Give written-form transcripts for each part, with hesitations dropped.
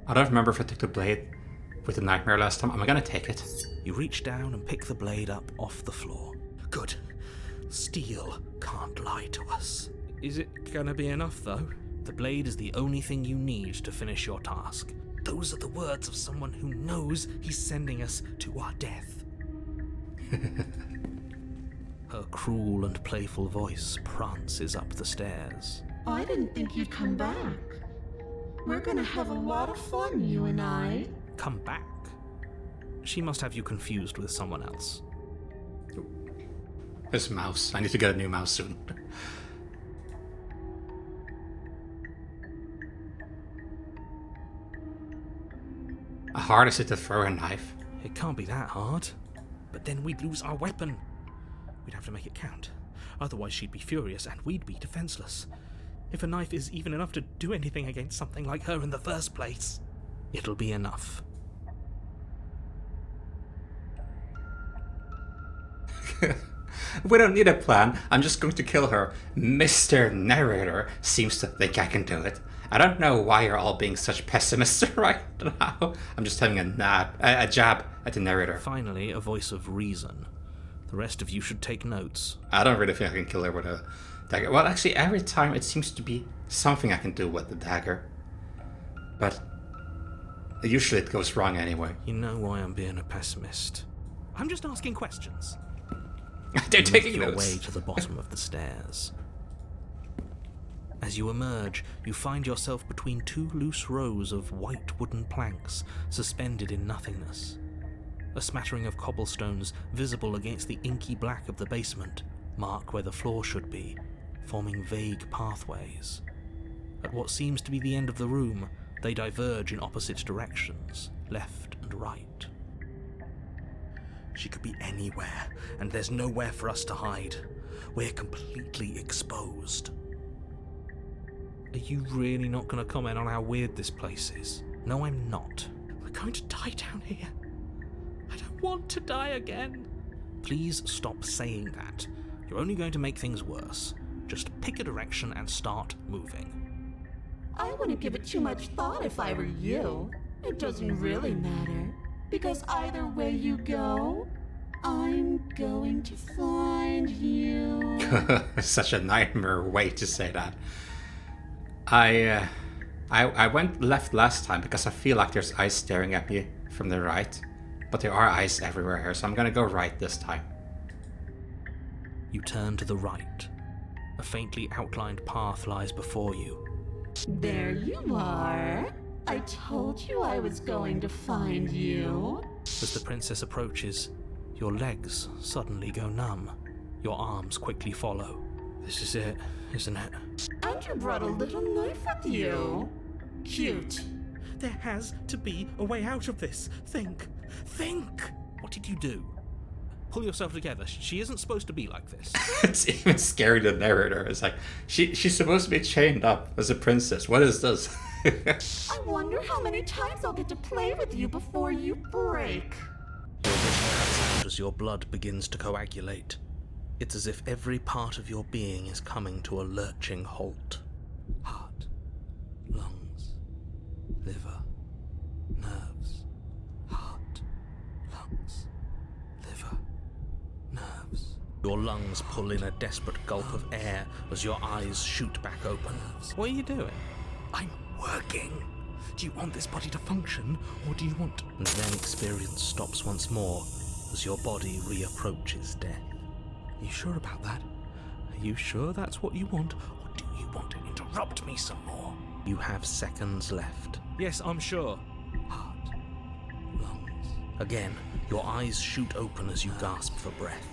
I don't remember if I took the blade with the nightmare last time. I'm gonna take it. You reach down and pick the blade up off the floor. Good. Steel can't lie to us. Is it gonna be enough, though? The blade is the only thing you need to finish your task. Those are the words of someone who knows he's sending us to our death. Her cruel and playful voice prances up the stairs. I didn't think you'd come back. We're gonna have a lot of fun, you and I. Come back? She must have you confused with someone else. This mouse. I need to get a new mouse soon. How hard is it to throw a knife? It can't be that hard. But then we'd lose our weapon. We'd have to make it count. Otherwise she'd be furious and we'd be defenseless. If a knife is even enough to do anything against something like her in the first place, it'll be enough. We don't need a plan. I'm just going to kill her. Mr. Narrator seems to think I can do it. I don't know why you're all being such pessimists right now. I'm just having a jab at the narrator. Finally, a voice of reason. The rest of you should take notes. I don't really think I can kill her with a dagger. Well, actually, every time it seems to be something I can do with the dagger. But usually it goes wrong anyway. You know why I'm being a pessimist. I'm just asking questions. They're taking your notes. way to the bottom of the stairs. As you emerge, you find yourself between two loose rows of white wooden planks suspended in nothingness. A smattering of cobblestones visible against the inky black of the basement mark where the floor should be, forming vague pathways. At what seems to be the end of the room, they diverge in opposite directions, left and right. She could be anywhere, and there's nowhere for us to hide. We're completely exposed. Are you really not going to comment on how weird this place is? No, I'm not. We're going to die down here. I don't want to die again. Please stop saying that. You're only going to make things worse. Just pick a direction and start moving. I wouldn't give it too much thought if I were you. It doesn't really matter. Because either way you go, I'm going to find you. Such a nightmare way to say that. I went left last time because I feel like there's eyes staring at me from the right. But there are eyes everywhere here, so I'm gonna go right this time. You turn to the right. A faintly outlined path lies before you. There you are. I told you I was going to find you. As the princess approaches, your legs suddenly go numb. Your arms quickly follow. This is it, isn't it? And you brought a little knife with you. Cute. There has to be a way out of this. Think. What did you do? Pull yourself together. She isn't supposed to be like this. It's even scary to the narrator. It's like, she's supposed to be chained up as a princess. What is this? I wonder how many times I'll get to play with you before you break. Your vision cuts out as your blood begins to coagulate. It's as if every part of your being is coming to a lurching halt. Heart, lungs, liver, nerves. Heart, lungs, liver, nerves. Your lungs pull in a desperate gulp of air as your eyes shoot back open. What are you doing? I'm working. Do you want this body to function, or do you want... And then experience stops once more as your body reapproaches death. Are you sure about that? Are you sure that's what you want, or do you want to interrupt me some more? You have seconds left. Yes, I'm sure. Heart, lungs. Again, your eyes shoot open as you gasp for breath.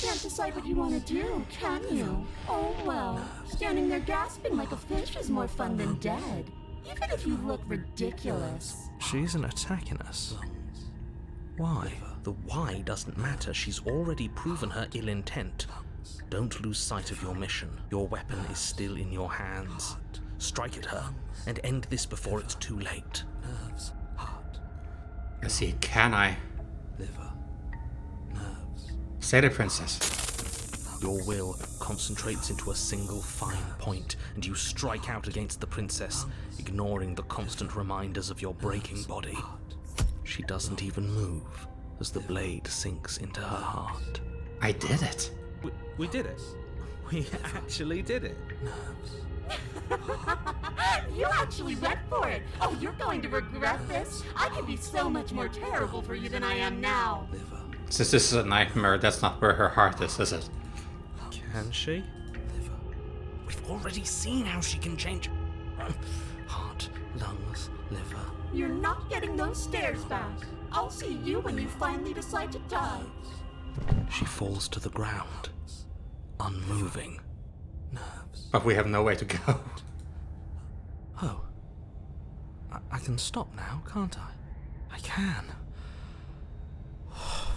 Can't decide what you want to do, can you? Oh well, standing there gasping like a fish is more fun than dead. Even if you look ridiculous. She isn't attacking us. Why? The why doesn't matter. She's already proven her ill intent. Don't lose sight of your mission. Your weapon is still in your hands. Strike at her and end this before it's too late. Nerves, heart. Let's see, can I? Liver, nerves. Say the princess. Your will concentrates into a single fine point, and you strike out against the princess, ignoring the constant reminders of your breaking body. She doesn't even move as the blade sinks into her heart. I did it. We did it. We actually did it. You actually went for it! Oh, you're going to regret this! I can be so much more terrible for you than I am now! Since this is a nightmare, that's not where her heart is it? Can she? We've already seen how she can change. Heart, lungs, liver. You're not getting those stairs back. I'll see you when you finally decide to die. She falls to the ground, unmoving. But we have no way to go. Oh. I can stop now, can't I? I can.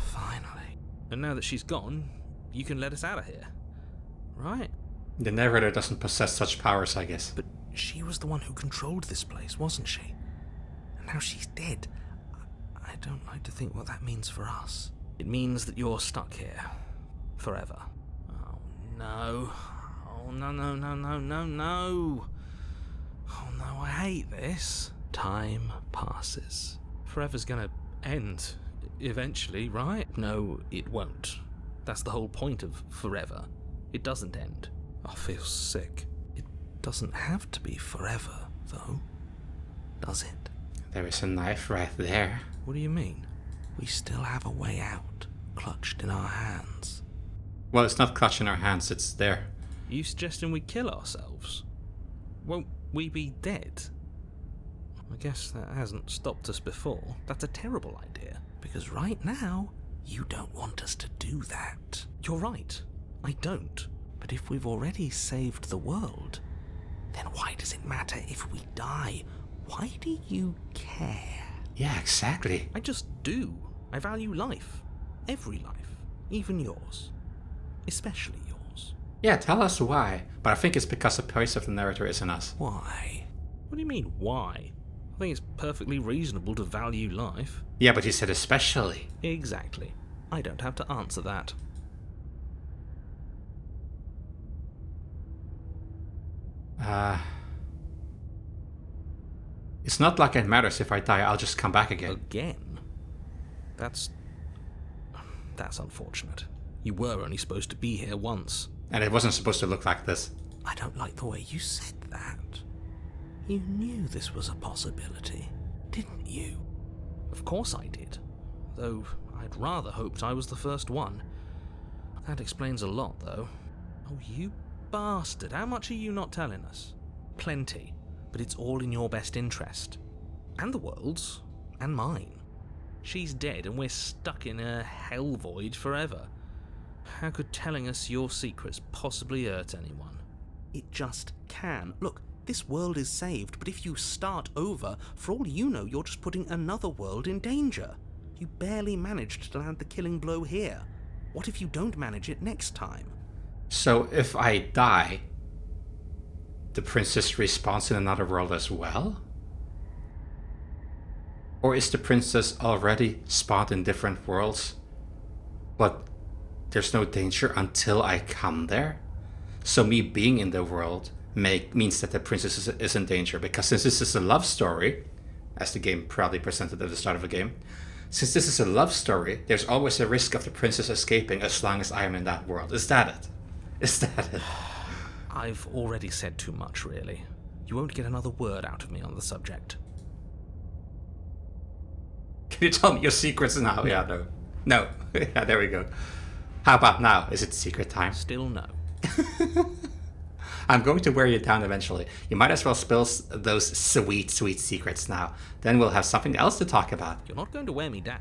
Finally. And now that she's gone, you can let us out of here. Right? The narrator doesn't possess such powers, I guess. But she was the one who controlled this place, wasn't she? And now she's dead. I don't like to think what that means for us. It means that you're stuck here. Forever. Oh, no. Oh, no, no, no, no, no, no. Oh, no, I hate this. Time passes. Forever's gonna end. Eventually, right? No, it won't. That's the whole point of forever. It doesn't end. I feel sick. It doesn't have to be forever, though. Does it? There is a knife right there. What do you mean? We still have a way out, clutched in our hands. Well, it's not clutching our hands, it's there. You suggesting we kill ourselves? Won't we be dead? I guess that hasn't stopped us before. That's a terrible idea. Because right now, you don't want us to do that. You're right. I don't. But if we've already saved the world, then why does it matter if we die? Why do you care? Yeah, exactly. I just do. I value life. Every life. Even yours. Especially yours. Yeah, tell us why. But I think it's because the voice of the narrator is in us. Why? What do you mean, why? I think it's perfectly reasonable to value life. Yeah, but you said especially. Exactly. I don't have to answer that. It's not like it matters if I die, I'll just come back again. Again? That's unfortunate. You were only supposed to be here once. And it wasn't supposed to look like this. I don't like the way you said that. You knew this was a possibility, didn't you? Of course I did. Though I'd rather hoped I was the first one. That explains a lot, though. Oh, you bastard. How much are you not telling us? Plenty. But it's all in your best interest. And the world's. And mine. She's dead and we're stuck in a hell void forever. How could telling us your secrets possibly hurt anyone? It just can. Look, this world is saved, but if you start over, for all you know, you're just putting another world in danger. You barely managed to land the killing blow here. What if you don't manage it next time? So if I die, the princess respawns in another world as well? Or is the princess already spawned in different worlds, but there's no danger until I come there? So me being in the world means that the princess is in danger, because since this is a love story, as the game proudly presented at the start of the game, since this is a love story, there's always a risk of the princess escaping as long as I am in that world. Is that it? Is that it? I've already said too much, really. You won't get another word out of me on the subject. Can you tell me your secrets now? Yeah, no. No. Yeah, there we go. How about now? Is it secret time? Still no. I'm going to wear you down eventually. You might as well spill those sweet, sweet secrets now. Then we'll have something else to talk about. You're not going to wear me down.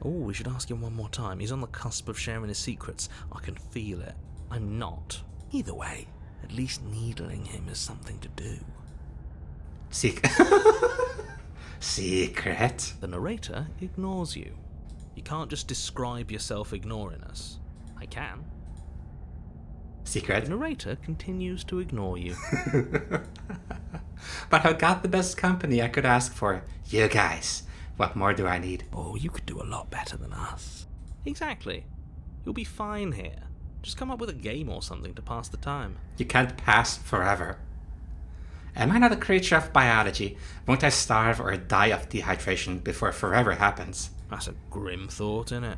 Oh, we should ask him one more time. He's on the cusp of sharing his secrets. I can feel it. I'm not. Either way, at least needling him is something to do. Secret? The narrator ignores you. You can't just describe yourself ignoring us. I can. Secret? The narrator continues to ignore you. But I got the best company I could ask for. You guys. What more do I need? Oh, you could do a lot better than us. Exactly. You'll be fine here. Just come up with a game or something to pass the time. You can't pass forever. Am I not a creature of biology? Won't I starve or die of dehydration before forever happens? That's a grim thought, innit?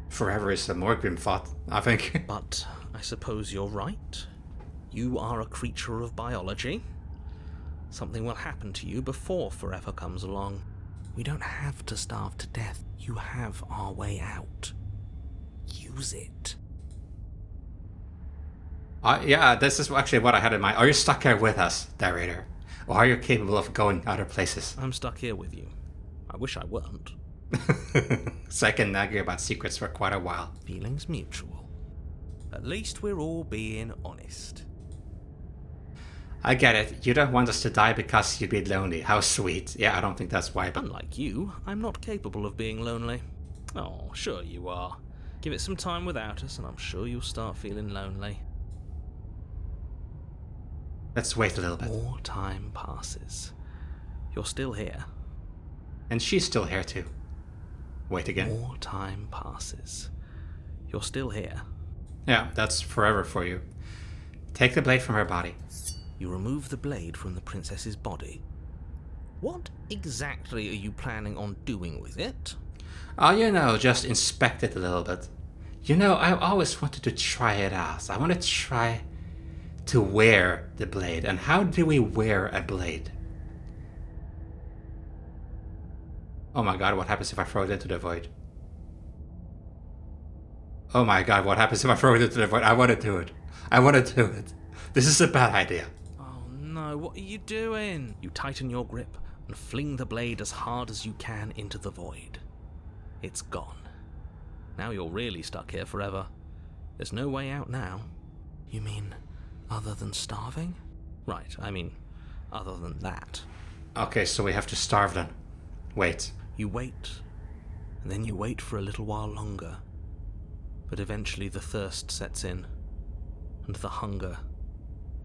Forever is a more grim thought, I think. But I suppose you're right. You are a creature of biology. Something will happen to you before forever comes along. We don't have to starve to death. You have our way out. Use it. Yeah, this is actually what I had in mind. Are you stuck here with us, narrator? Or are you capable of going other places? I'm stuck here with you. I wish I weren't. So I can nag you about secrets for quite a while. Feelings mutual. At least we're all being honest. I get it. You don't want us to die because you'd be lonely. How sweet. Yeah, I don't think that's why, but... Unlike you, I'm not capable of being lonely. Oh, sure you are. Give it some time without us, and I'm sure you'll start feeling lonely. Let's wait a little bit. More time passes. You're still here. And she's still here too. Wait again. More time passes. You're still here. Yeah, that's forever for you. Take the blade from her body. You remove the blade from the princess's body. What exactly are you planning on doing with it? Oh, you know, just inspect it a little bit. You know, I always wanted to try it out. I want to try to wear the blade. And how do we wear a blade? Oh my god, what happens if I throw it into the void? Oh my god, what happens if I throw it into the void? I want to do it. I want to do it. This is a bad idea. Oh no, what are you doing? You tighten your grip and fling the blade as hard as you can into the void. It's gone. Now you're really stuck here forever. There's no way out now. You mean other than starving? Right, I mean other than that. Okay, so we have to starve then. Wait. You wait, and then you wait for a little while longer. But eventually the thirst sets in, and the hunger.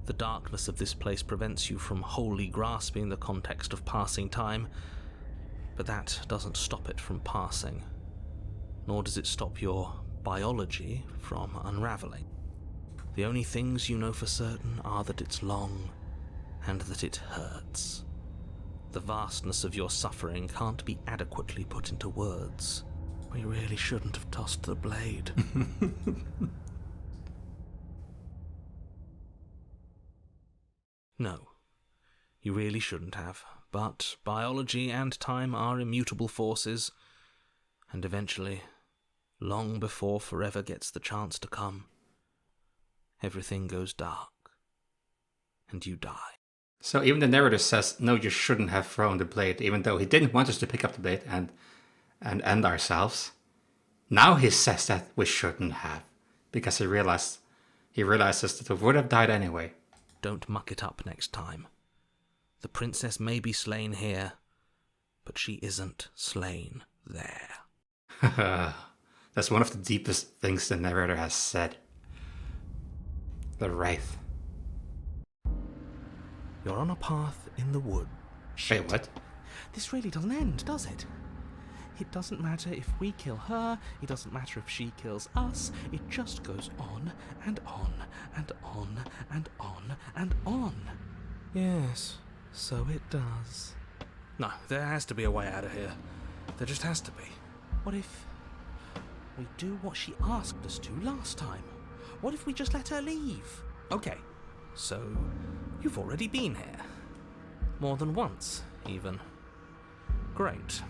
The darkness of this place prevents you from wholly grasping the context of passing time, but that doesn't stop it from passing, nor does it stop your biology from unraveling. The only things you know for certain are that it's long, and that it hurts. The vastness of your suffering can't be adequately put into words. We really shouldn't have tossed the blade. No, you really shouldn't have. But biology and time are immutable forces, and eventually, long before forever gets the chance to come, everything goes dark, and you die. So even the narrator says, no, you shouldn't have thrown the blade, even though he didn't want us to pick up the blade and end ourselves. Now he says that we shouldn't have, because he realizes that we would have died anyway. Don't muck it up next time. The princess may be slain here, but she isn't slain there. That's one of the deepest things the narrator has said. The Wraith. You're on a path in the wood. Wait, what? This really doesn't end, does it? It doesn't matter if we kill her, it doesn't matter if she kills us, it just goes on and on and on and on and on. Yes, so it does. No, there has to be a way out of here. There just has to be. What if we do what she asked us to last time? What if we just let her leave? Okay, so you've already been here. More than once, even. Great.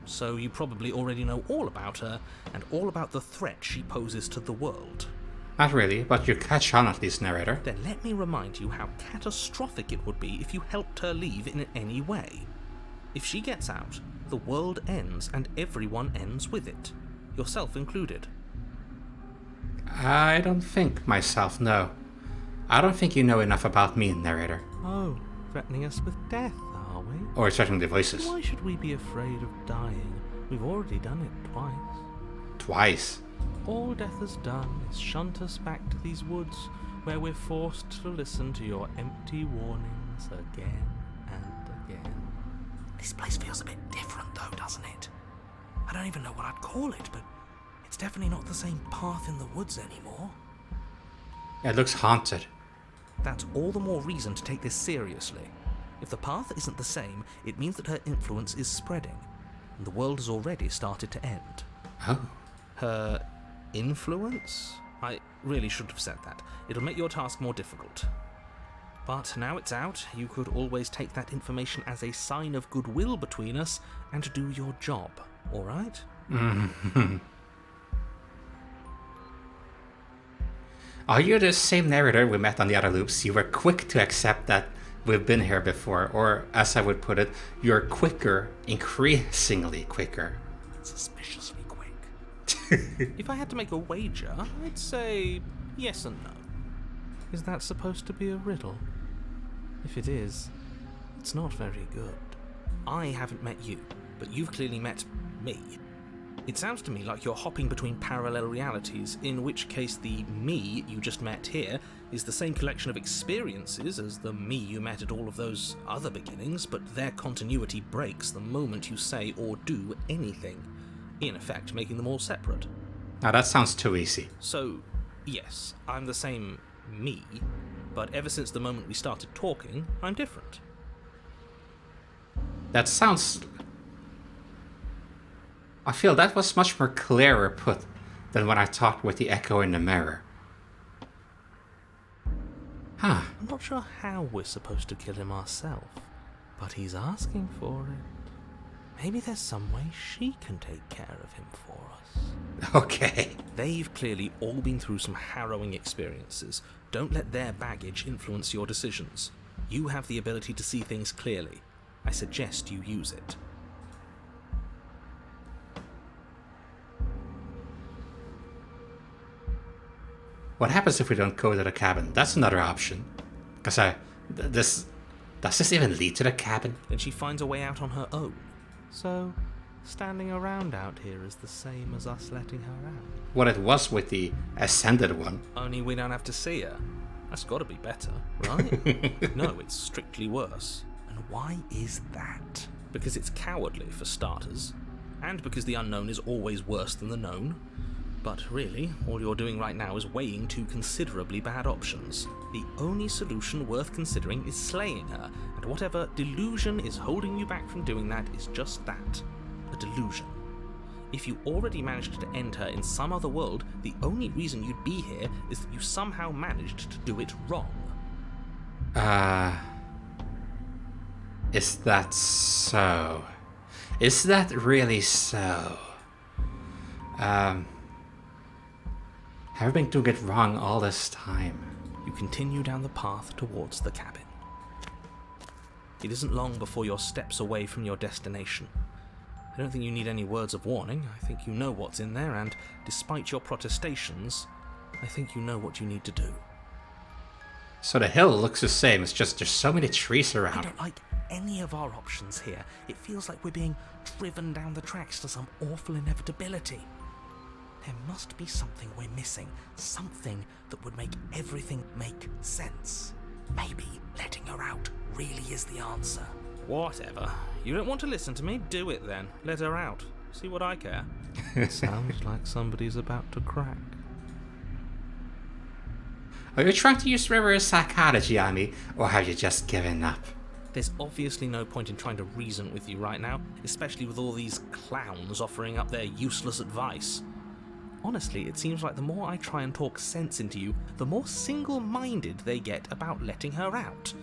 So you probably already know all about her, and all about the threat she poses to the world. Not really, but you catch on at least, narrator. Then let me remind you how catastrophic it would be if you helped her leave in any way. If she gets out, the world ends, and everyone ends with it. Yourself included. I don't think myself, no. I don't think you know enough about me, narrator. Oh, threatening us with death, are we? Or threatening the voices. Why should we be afraid of dying? We've already done it twice. Twice. All death has done is shunt us back to these woods, where we're forced to listen to your empty warnings again and again. This place feels a bit different though, doesn't it? I don't even know what I'd call it, but it's definitely not the same path in the woods anymore. It looks haunted. That's all the more reason to take this seriously. If the path isn't the same, it means that her influence is spreading, and the world has already started to end. Oh. Her influence? I really shouldn't have said that. It'll make your task more difficult. But now it's out, you could always take that information as a sign of goodwill between us and do your job, alright? Are you the same narrator we met on the other loops? You were quick to accept that we've been here before, or as I would put it, you're quicker, increasingly quicker. Suspiciously quick. If I had to make a wager, I'd say yes and no. Is that supposed to be a riddle? If it is, it's not very good. I haven't met you, but you've clearly met me. It sounds to me like you're hopping between parallel realities, in which case the me you just met here is the same collection of experiences as the me you met at all of those other beginnings, but their continuity breaks the moment you say or do anything, in effect making them all separate. Now that sounds too easy. So, yes, I'm the same me, but ever since the moment we started talking, I'm different. That sounds... I feel that was much more clearer put than when I talked with the echo in the mirror. Huh. I'm not sure how we're supposed to kill him ourselves, but he's asking for it. Maybe there's some way she can take care of him for us. Okay. They've clearly all been through some harrowing experiences. Don't let their baggage influence your decisions. You have the ability to see things clearly. I suggest you use it. What happens if we don't go to the cabin? That's another option. Because does this even lead to the cabin? Then she finds a way out on her own. So, standing around out here is the same as us letting her out. What it was with the Ascended one. Only we don't have to see her. That's gotta be better, right? No, it's strictly worse. And why is that? Because it's cowardly, for starters. And because the unknown is always worse than the known. But really, all you're doing right now is weighing two considerably bad options. The only solution worth considering is slaying her, and whatever delusion is holding you back from doing that is just that, a delusion. If you already managed to end her in some other world, the only reason you'd be here is that you somehow managed to do it wrong. Is that so? Is that really so? Have I been doing it wrong all this time? You continue down the path towards the cabin. It isn't long before you're steps away from your destination. I don't think you need any words of warning. I think you know what's in there, and despite your protestations, I think you know what you need to do. So the hill looks the same, it's just there's so many trees I around. don't like any of our options here. It feels like we're being driven down the tracks to some awful inevitability. There must be something we're missing, something that would make everything make sense. Maybe letting her out really is the answer. Whatever. You don't want to listen to me? Do it then. Let her out. See what I care. Sounds like somebody's about to crack. Are you trying to use reverse psychology on me, or have you just given up? There's obviously no point in trying to reason with you right now, especially with all these clowns offering up their useless advice. Honestly, it seems like the more I try and talk sense into you, the more single-minded they get about letting her out.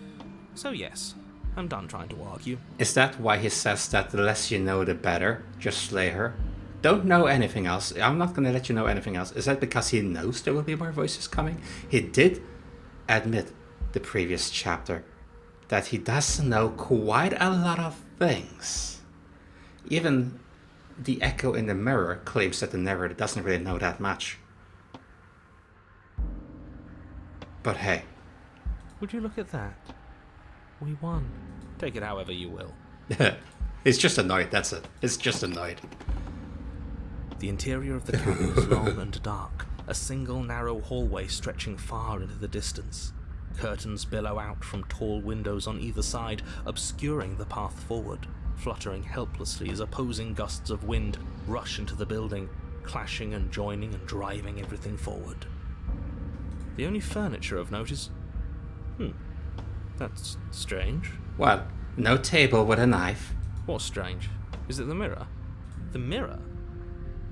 So yes, I'm done trying to argue. Is that why he says that the less you know the better? Just slay her? Don't know anything else. I'm not going to let you know anything else. Is that because he knows there will be more voices coming? He did admit the previous chapter that he does know quite a lot of things. Even the echo in the mirror claims that the narrator doesn't really know that much. But hey. Would you look at that? We won. Take it however you will. It's just annoyed, that's it. It's just annoyed. The interior of the cabin is long and dark, a single narrow hallway stretching far into the distance. Curtains billow out from tall windows on either side, obscuring the path forward, fluttering helplessly as opposing gusts of wind rush into the building, clashing and joining and driving everything forward. The only furniture of note is... That's strange. What? No table with a knife? What's strange? Is it the mirror? The mirror?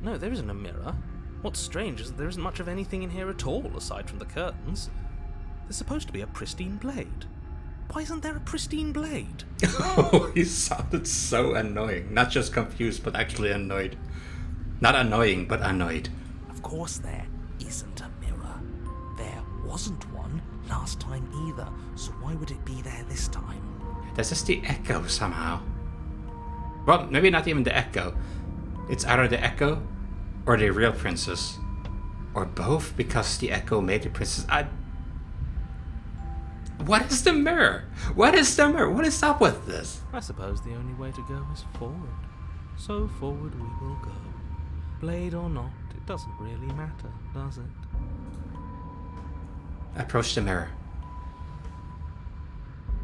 No, there isn't a mirror. What's strange is that there isn't much of anything in here at all, aside from the curtains. There's supposed to be a pristine blade. Why isn't there a pristine blade? Oh, he sounded so annoying. Not just confused, but actually annoyed. Not annoying, but annoyed. Of course there isn't a mirror. There wasn't one last time either, so why would it be there this time? That's just the echo somehow. Well, maybe not even the echo. It's either the echo or the real princess. Or both, because the echo made the princess... What is the mirror? What is the mirror? What is up with this? I suppose the only way to go is forward. So forward we will go. Blade or not, it doesn't really matter, does it? Approach the mirror.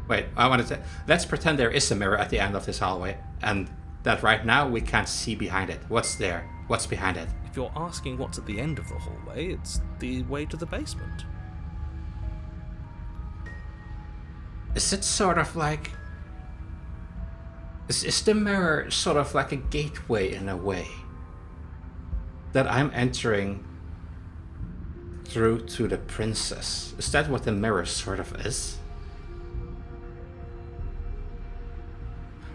Wait, I wanted to... Let's pretend there is a mirror at the end of this hallway, and that right now we can't see behind it. What's there? What's behind it? If you're asking what's at the end of the hallway, it's the way to the basement. Is it sort of like... Is the mirror sort of like a gateway in a way? That I'm entering through to the princess. Is that what the mirror sort of is?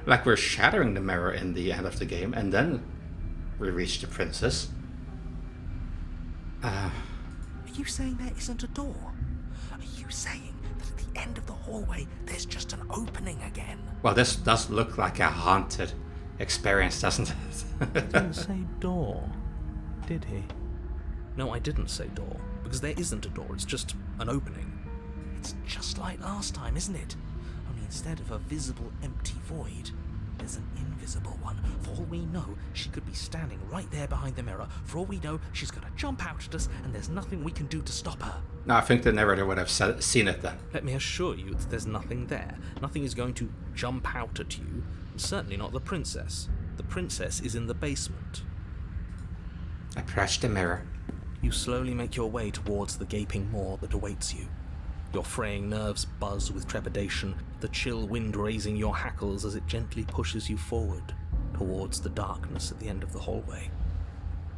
Like we're shattering the mirror in the end of the game, and then we reach the princess. Are you saying there isn't a door? Are you saying that at the end of the hallway there's just an opening again? Well, this does look like a haunted experience, doesn't it? He didn't say door, did he? No, I didn't say door, because there isn't a door, it's just an opening. It's just like last time, isn't it? Only instead of a visible empty void, there's an invisible one. For all we know, she could be standing right there behind the mirror. For all we know, she's going to jump out at us, and there's nothing we can do to stop her. No, I think the narrator would have seen it then. Let me assure you that there's nothing there. Nothing is going to jump out at you, and certainly not the princess. The princess is in the basement. Approach the mirror. You slowly make your way towards the gaping maw that awaits you. Your fraying nerves buzz with trepidation, the chill wind raising your hackles as it gently pushes you forward, towards the darkness at the end of the hallway.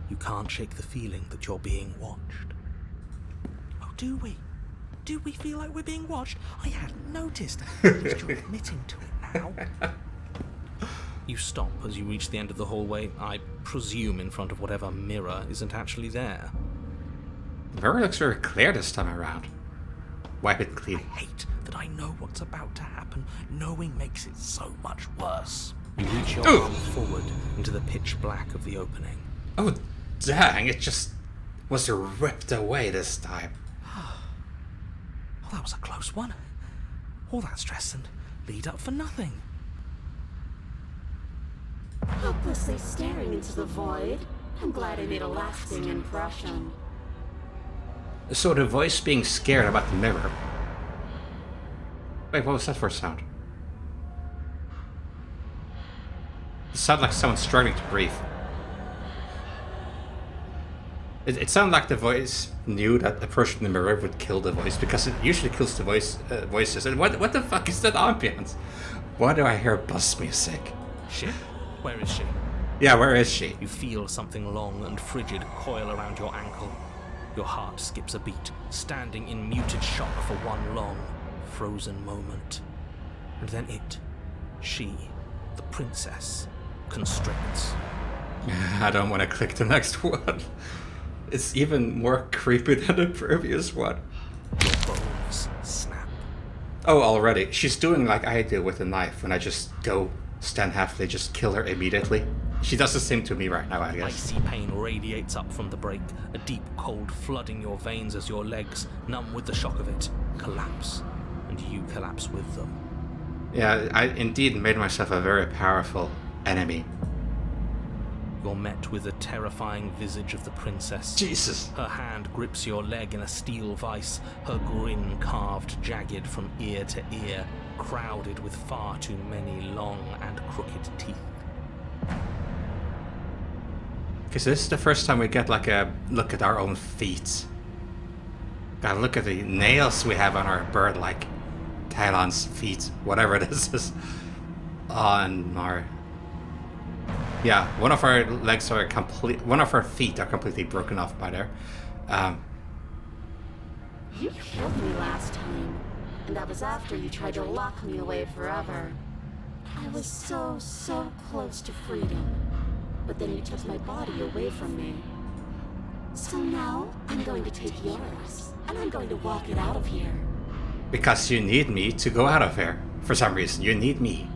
You can't shake the feeling that you're being watched. Oh, do we? Do we feel like we're being watched? I hadn't noticed. At least you're admitting to it now. You stop as you reach the end of the hallway, I presume in front of whatever mirror isn't actually there. The mirror looks very clear this time around. Wipe it clean. I hate that I know what's about to happen. Knowing makes it so much worse. You reach your arm forward into the pitch black of the opening. Oh, dang, it just was ripped away this time. Well, that was a close one. All that stress and lead up for nothing. Helplessly staring into the void. I'm glad I made a lasting impression. So the voice being scared about the mirror. Wait, what was that for a sound? It sounded like someone struggling to breathe. It sounded like the voice knew that approaching the mirror would kill the voice, because it usually kills the voices. And what the fuck is that ambience? Why do I hear bus music? Shit, where is she? Yeah, where is she? You feel something long and frigid coil around your ankle. Your heart skips a beat, standing in muted shock for one long, frozen moment. And then she, the princess, constricts. I don't want to click the next one. It's even more creepy than the previous one. Your bones snap. Oh, already. She's doing like I do with a knife when I just go stand halfway, just kill her immediately. She does the same to me right now, I guess. Icy pain radiates up from the break, a deep cold flooding your veins as your legs, numb with the shock of it, collapse, and you collapse with them. Yeah, I indeed made myself a very powerful enemy. You're met with the terrifying visage of the princess. Jesus. Her hand grips your leg in a steel vice, her grin carved jagged from ear to ear, crowded with far too many long and crooked teeth. Because this is the first time we get like a look at our own feet. God, look at the nails we have on our bird-like talons, feet, whatever this is. On our... Yeah, one of our legs are one of our feet are completely broken off by there. You killed me last time, and that was after you tried to lock me away forever. I was so close to freedom, but then you took my body away from me. So now, I'm going to take yours, and I'm going to walk it out of here. Because you need me to go out of here. For some reason, you need me.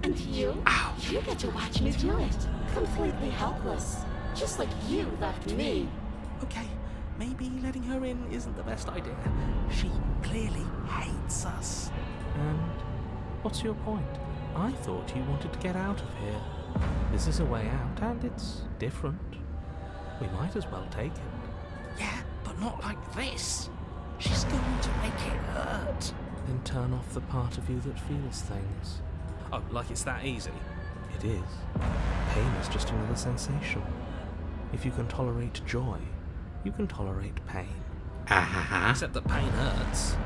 And you? Ow. You get to watch me do it. Completely helpless. Just like you left me. Okay, maybe letting her in isn't the best idea. She clearly hates us. And what's your point? I thought you wanted to get out of here. This is a way out, and it's different. We might as well take it. Yeah, but not like this. She's going to make it hurt. Then turn off the part of you that feels things. Oh, like it's that easy? It is. Pain is just another sensation. If you can tolerate joy, you can tolerate pain. Except that pain hurts.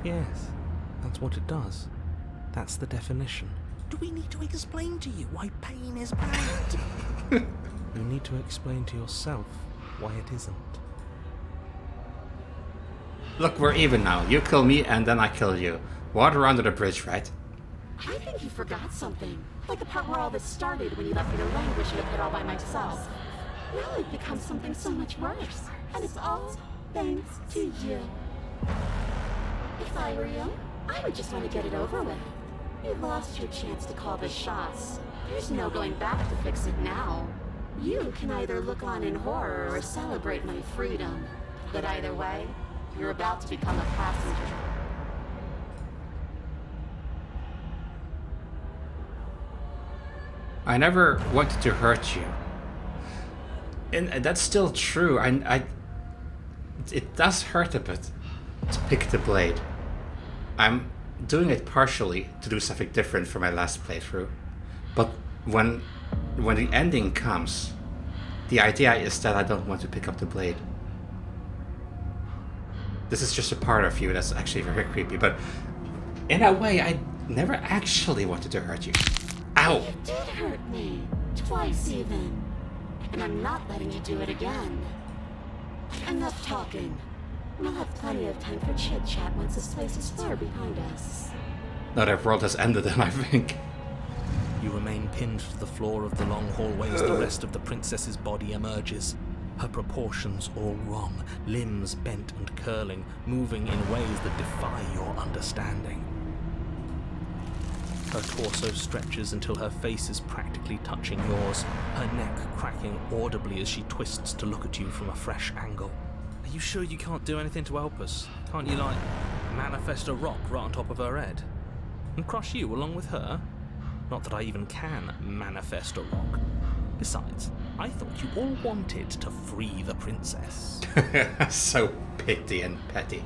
Yes, that's what it does. That's the definition. Do we need to explain to you why pain is bad? You need to explain to yourself why it isn't. Look, we're even now. You kill me and then I kill you. Water under the bridge, right? I think you forgot something. Like the part where all this started when you left me to languish in a pit all by myself. Now it becomes something so much worse. And it's all thanks to you. If I were you, I would just want to get it over with. You've lost your chance to call the shots. There's no going back to fix it now. You can either look on in horror or celebrate my freedom. But either way, you're about to become a passenger. I never wanted to hurt you. And that's still true. It does hurt a bit to pick the blade. I'm doing it partially to do something different from my last playthrough. But when the ending comes, the idea is that I don't want to pick up the blade. This is just a part of you that's actually very creepy, but in a way, I never actually wanted to hurt you. Ow! You did hurt me. Twice even. And I'm not letting you do it again. Enough talking. We'll have plenty of time for chit-chat once this place is far behind us. Now that world has ended, then I think. You remain pinned to the floor of the long hallway as the rest of the princess's body emerges. Her proportions all wrong, limbs bent and curling, moving in ways that defy your understanding. Her torso stretches until her face is practically touching yours, her neck cracking audibly as she twists to look at you from a fresh angle. Are you sure you can't do anything to help us? Can't you, like, manifest a rock right on top of her head? And crush you along with her? Not that I even can manifest a rock. Besides, I thought you all wanted to free the princess. So pity and petty.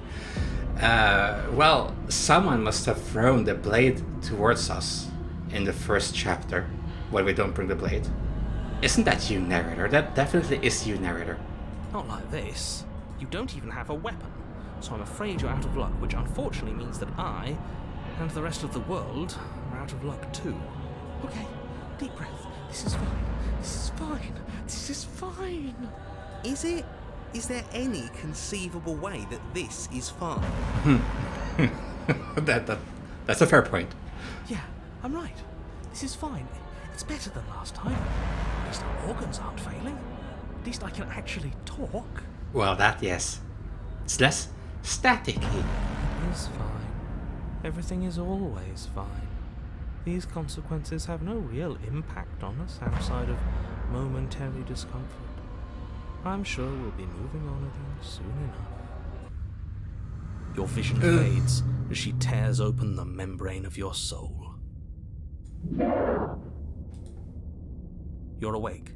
Well, someone must have thrown the blade towards us in the first chapter when we don't bring the blade. Isn't that you, narrator? That definitely is you, narrator. Not like this. You don't even have a weapon, so I'm afraid you're out of luck, which unfortunately means that I, and the rest of the world, are out of luck too. Okay, deep breath. This is fine. This is fine. This is fine. Is it? Is there any conceivable way that this is fine? That's a fair point. Yeah, I'm right. This is fine. It's better than last time. At least our organs aren't failing. At least I can actually talk. Well, that, yes. It's less staticky. It is fine. Everything is always fine. These consequences have no real impact on us outside of momentary discomfort. I'm sure we'll be moving on again soon enough. Your vision fades as she tears open the membrane of your soul. You're awake.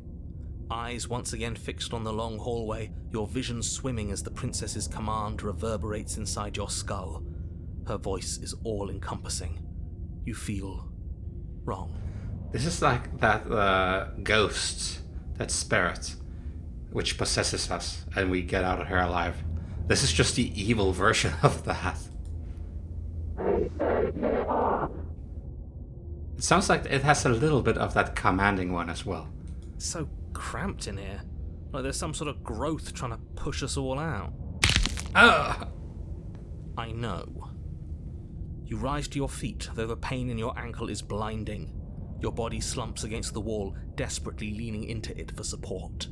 Eyes once again fixed on the long hallway, your vision swimming as the princess's command reverberates inside your skull. Her voice is all-encompassing. You feel wrong. This is like that ghost, that spirit, which possesses us, and we get out of here alive. This is just the evil version of that. It sounds like it has a little bit of that commanding one as well. It's so cramped in here. Like there's some sort of growth trying to push us all out. Ugh! I know. You rise to your feet, though the pain in your ankle is blinding. Your body slumps against the wall, desperately leaning into it for support.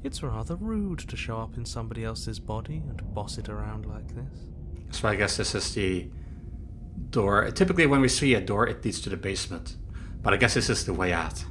It's rather rude to show up in somebody else's body and boss it around like this. So I guess this is the door. Typically when we see a door, it leads to the basement. But I guess this is the way out.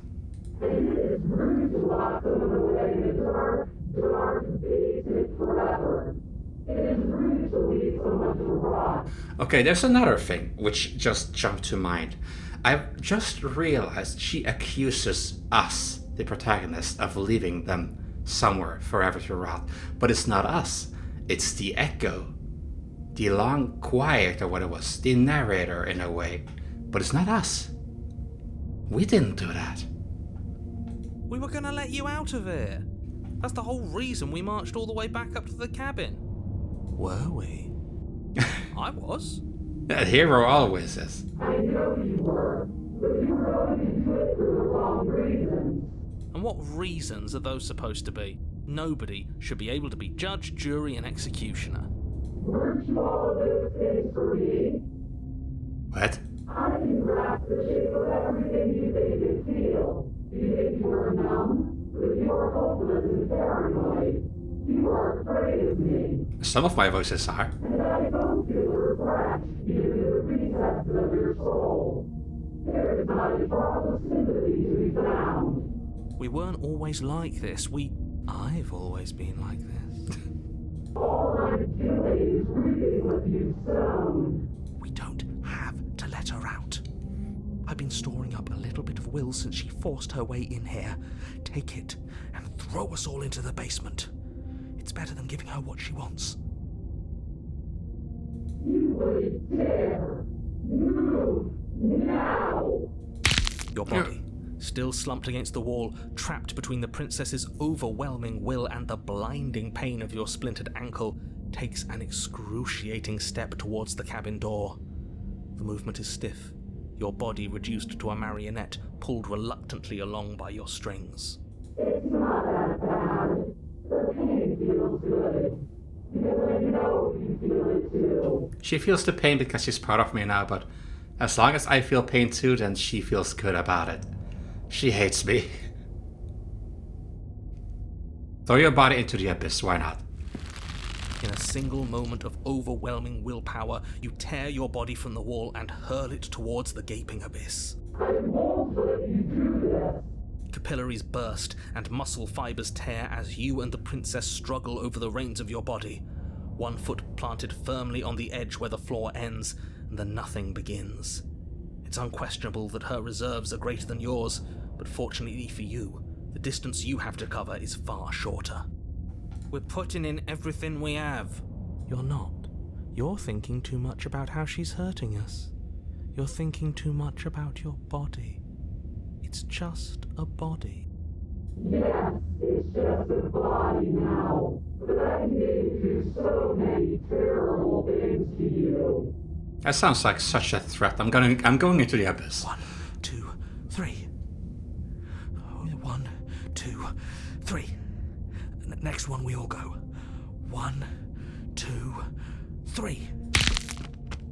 Okay, there's another thing which just jumped to mind. I've just realized she accuses us, the protagonist, of leaving them somewhere forever to rot. But it's not us. It's the echo. The long quiet, or what it was. The narrator, in a way. But it's not us. We didn't do that. We were gonna let you out of here. That's the whole reason we marched all the way back up to the cabin. Were we? I was. That hero always is. And what reasons are those supposed to be? Nobody should be able to be judge, jury, and executioner. What? Some of my voices are. We weren't always like this. I've always been like this. We don't have to let her out. I've been storing up a little bit of will since she forced her way in here. Take it and throw us all into the basement. It's better than giving her what she wants. Your body, still slumped against the wall, trapped between the princess's overwhelming will and the blinding pain of your splintered ankle, takes an excruciating step towards the cabin door. The movement is stiff, your body reduced to a marionette, pulled reluctantly along by your strings. It's not that bad. The pain feels good. Because I know you feel it too. She feels the pain because she's part of me now, but as long as I feel pain too, then she feels good about it. She hates me. Throw your body into the abyss, why not? In a single moment of overwhelming willpower, you tear your body from the wall and hurl it towards the gaping abyss. Capillaries burst and muscle fibers tear as you and the princess struggle over the reins of your body. One foot planted firmly on the edge where the floor ends, and the nothing begins. It's unquestionable that her reserves are greater than yours, but fortunately for you, the distance you have to cover is far shorter. We're putting in everything we have. You're not. You're thinking too much about how she's hurting us. You're thinking too much about your body. It's just a body. Yes, it's just a body now. But I need to do so many terrible things to you. That sounds like such a threat. I'm going into the abyss. 1, 2, 3. 1, 2, 3. Next one we all go. 1, 2, 3.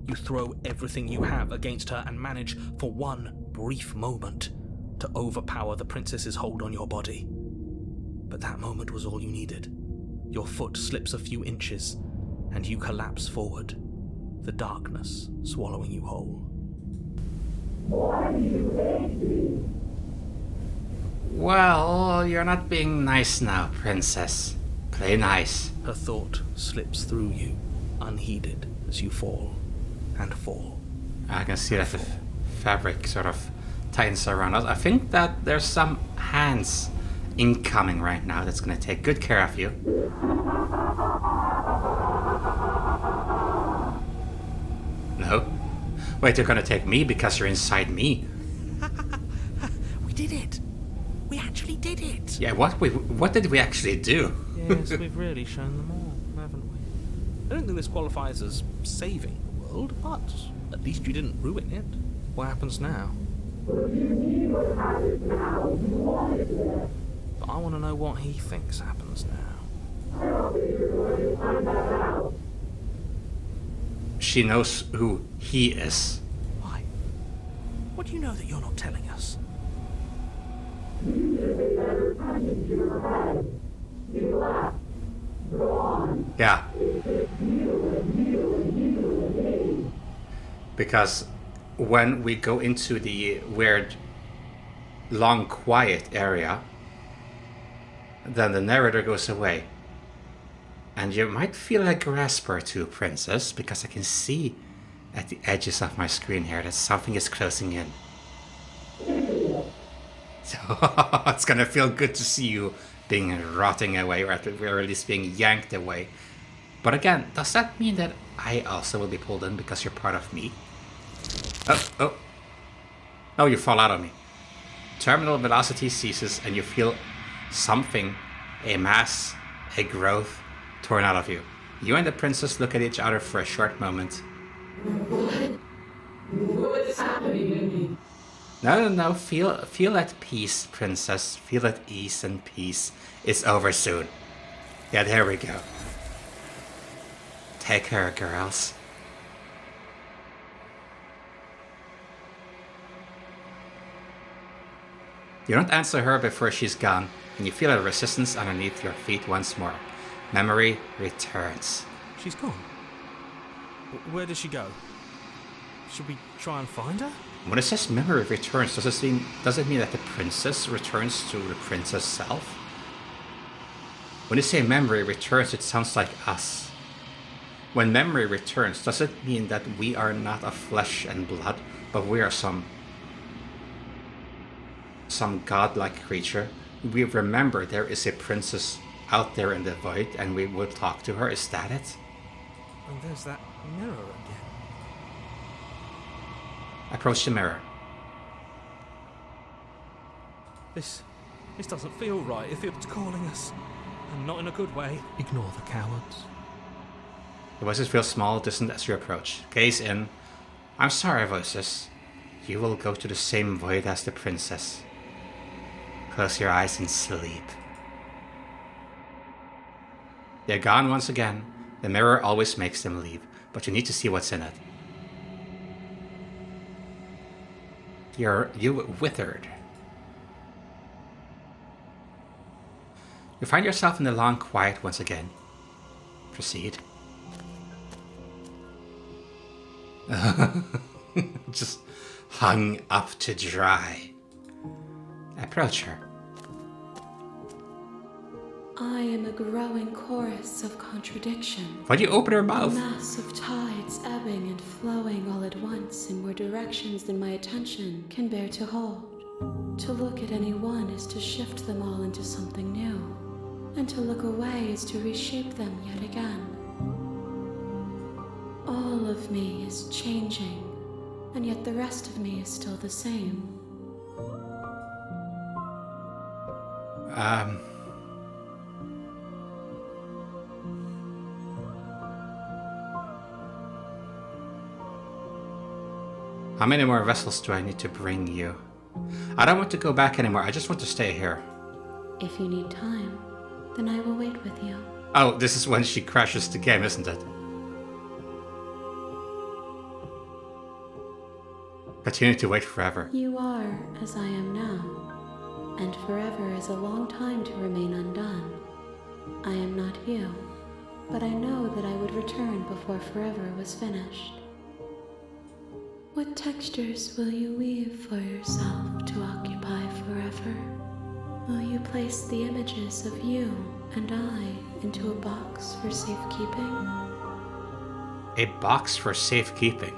You throw everything you have against her and manage, for one brief moment, to overpower the princess's hold on your body. But that moment was all you needed. Your foot slips a few inches, and you collapse forward, the darkness swallowing you whole. Why do you hate me? Well, you're not being nice now, princess. Play nice. Her thought slips through you, unheeded, as you fall and fall. I can see that the fabric sort of tightens around us. I think that there's some hands incoming right now that's going to take good care of you. No? Wait, they're going to take me because you're inside me. We did it! We actually did it! Yeah, what did we actually do? Yes, we've really shown them all, haven't we? I don't think this qualifies as saving the world, but at least you didn't ruin it. What happens now? But I want to know what he thinks happens now. She knows who he is. Why? What do you know that you're not telling us? Yeah. Because when we go into the weird, long, quiet area, then the narrator goes away. And you might feel a grasp or two, Princess, because I can see at the edges of my screen here that something is closing in. So it's gonna feel good to see you being rotting away, or at the very least being yanked away. But again, does that mean that I also will be pulled in because you're part of me? Oh, you fall out of me. Terminal velocity ceases and you feel something, a mass, a growth, torn out of you. You and the princess look at each other for a short moment. What's happening to me? No, feel at peace, princess. Feel at ease and peace. It's over soon. Yeah, there we go. Take her, girls. You don't answer her before she's gone, and you feel a resistance underneath your feet once more. Memory returns. She's gone. Where did she go? Should we try and find her? When it says memory returns, does it mean that the princess returns to the princess self? When you say memory returns, it sounds like us. When memory returns, does it mean that we are not of flesh and blood, but we are some godlike creature? We remember there is a princess out there in the void, and we will talk to her. Is that it? And there's that mirror again. Approach the mirror. This doesn't feel right. If it's calling us, and not in a good way. Ignore the cowards. The voices feel small, distant as you approach. Gaze in. I'm sorry, voices. You will go to the same void as the princess. Close your eyes and sleep. They're gone once again. The mirror always makes them leave, but you need to see what's in it. You withered. You find yourself in the long quiet once again. Proceed. Just hung up to dry. Approach her. I am a growing chorus of contradiction. Why do you open her A mouth? mass of tides ebbing and flowing all at once in more directions than my attention can bear to hold. To look at any one is to shift them all into something new, and to look away is to reshape them yet again. All of me is changing, and yet the rest of me is still the same. How many more vessels do I need to bring you? I don't want to go back anymore. I just want to stay here. If you need time, then I will wait with you. Oh, this is when she crashes the game, isn't it? Continue to wait forever. You are as I am now, and forever is a long time to remain undone. I am not you, but I know that I would return before forever was finished. What textures will you weave for yourself to occupy forever? Will you place the images of you and I into a box for safekeeping? A box for safekeeping?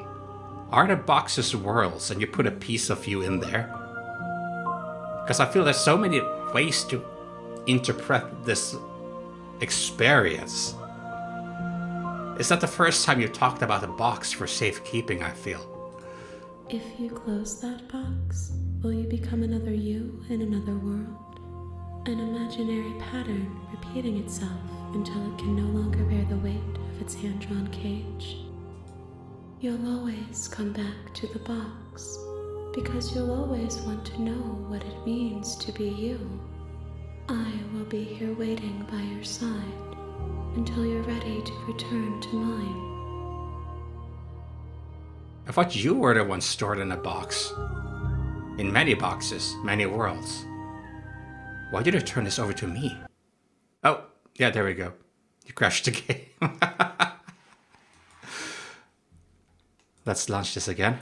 Are the boxes worlds and you put a piece of you in there? Because I feel there's so many ways to interpret this experience. Is that the first time you talked about a box for safekeeping, I feel? If you close that box, will you become another you in another world? An imaginary pattern repeating itself until it can no longer bear the weight of its hand-drawn cage. You'll always come back to the box, because you'll always want to know what it means to be you. I will be here waiting by your side until you're ready to return to mine. I thought you were the one stored in a box. In many boxes, many worlds. Why did you turn this over to me? Oh, yeah, there we go. You crashed the game. Let's launch this again.